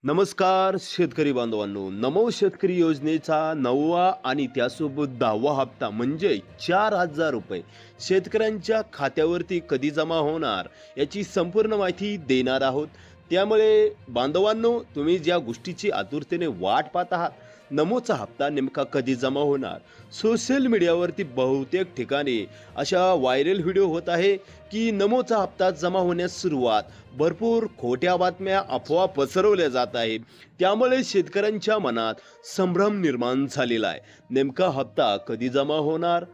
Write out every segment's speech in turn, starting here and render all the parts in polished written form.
नमस्कार शेतकरी बांधवांनो, नमो शेतकरी योजनेचा 9वा आणि त्यासोबत 10वा हप्ता म्हणजे 4,000 रुपये शेतकऱ्यांच्या खात्यावरती कधी जमा होणार याची संपूर्ण माहिती देणार आहोत. त्यामुळे बांधवांनो, तुम्ही ज्या गोष्टीची आतुरतेने वाट पाहत आहात, नमोचा हप्ता नेमका कधी जमा होणार, सोशल मीडियावरती बहुतेक ठिकाणी अशा व्हायरल व्हिडिओ होत आहे की नमोचा हप्ता जमा होण्यास सुरुवात, भरपूर खोट्या बातम्या अफवा पसरवल्या जात आहे. त्यामुळे शेतकऱ्यांच्या मनात संभ्रम निर्माण झालेला आहे. नेमका हप्ता कधी जमा होणार,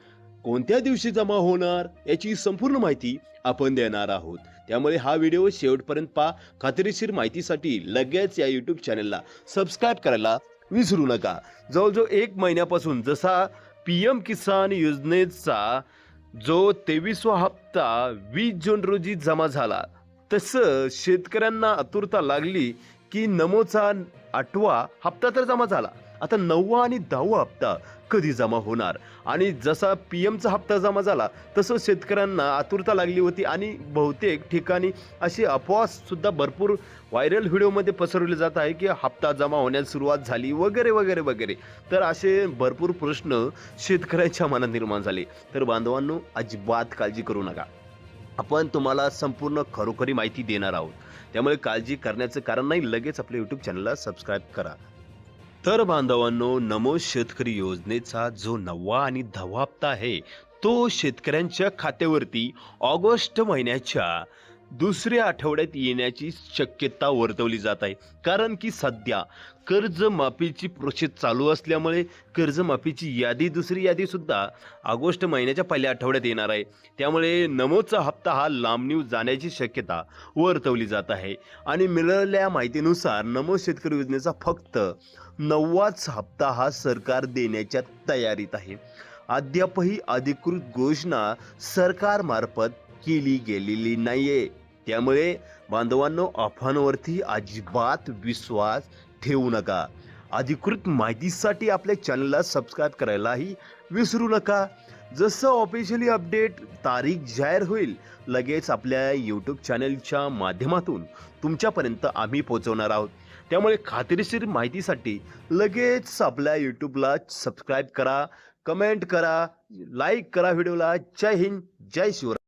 कोणत्या दिवशी जमा होणार याची संपूर्ण माहिती आपण देणार आहोत. त्यामुळे हा व्हिडिओ शेवटपर्यंत पहा. खात्रीशीर माहितीसाठी लगेच या यूट्यूब चॅनलला सबस्क्राईब करायला विसरू नका. जवळजवळ 1 महिन्यापासून जसा PM किसान योजनेचा जो 23वा हप्ता 20 जून रोजी जमा झाला, तसं शेतकऱ्यांना आतुरता लागली की नमोचा 8वा हप्ता तर जमा झाला, आता 9वा आणि 10वा हप्ता कधी जमा होणार. आणि जसा PMचा हप्ता जमा झाला तसं शेतकऱ्यांना आतुरता लागली होती आणि बहुतेक ठिकाणी अशी अफवा सुद्धा भरपूर व्हायरल व्हिडिओमध्ये पसरवले जात आहे की हप्ता जमा होण्यास सुरुवात झाली वगैरे वगैरे वगैरे. तर असे भरपूर प्रश्न शेतकऱ्यांच्या मनात निर्माण झाले. तर बांधवांनो, अजिबात काळजी करू नका, आपण तुम्हाला संपूर्ण खरोखरी माहिती देणार आहोत. त्यामुळे काळजी करण्याचं कारण नाही, लगेच आपल्या यूट्यूब चॅनलला सबस्क्राईब करा. तर बांधवांनो, नमो शेतकरी योजनेचा जो 9वा आणि 10वा हप्ता आहे तो शेतकऱ्यांच्या खात्यावरती ऑगस्ट महिन्याच्या दुसऱ्या आठवड्यात येण्याची शक्यता वर्तवली जात आहे. कारण की सध्या कर्जमाफीची प्रोसेस चालू असल्यामुळे कर्जमाफीची दुसरी यादी सुद्धा ऑगस्ट महिन्याच्या पहिल्या आठवड्यात येणार आहे. त्यामुळे नमोचा हप्ता हा लांबणीवर जाण्याची शक्यता वर्तवली जात आहे. आणि मिळालेल्या माहितीनुसार नमो शेतकरी योजनेचा फक्त 9वाच हप्ता हा सरकार देण्याच्या तयारीत आहे. अद्यापही अधिकृत घोषणा सरकारमार्फत केली गेलेली नाहीये. त्यामुळे बांधवांनो, अफवांवरती अजिबात विश्वास ठेवू नका. अधिकृत माहितीसाठी आपल्या चॅनलला सबस्क्राईब करायलाही विसरू नका. जसं ऑफिशियली अपडेट तारीख जाहीर होईल, लगेच आपल्या यूट्यूब चॅनलच्या माध्यमातून तुमच्यापर्यंत आम्ही पोहोचवणार आहोत. त्यामुळे खात्रीशीर माहितीसाठी लगेच आपल्या यूट्यूबला सबस्क्राईब करा, कमेंट करा, लाईक करा व्हिडिओला. जय हिंद, जय शिवराय.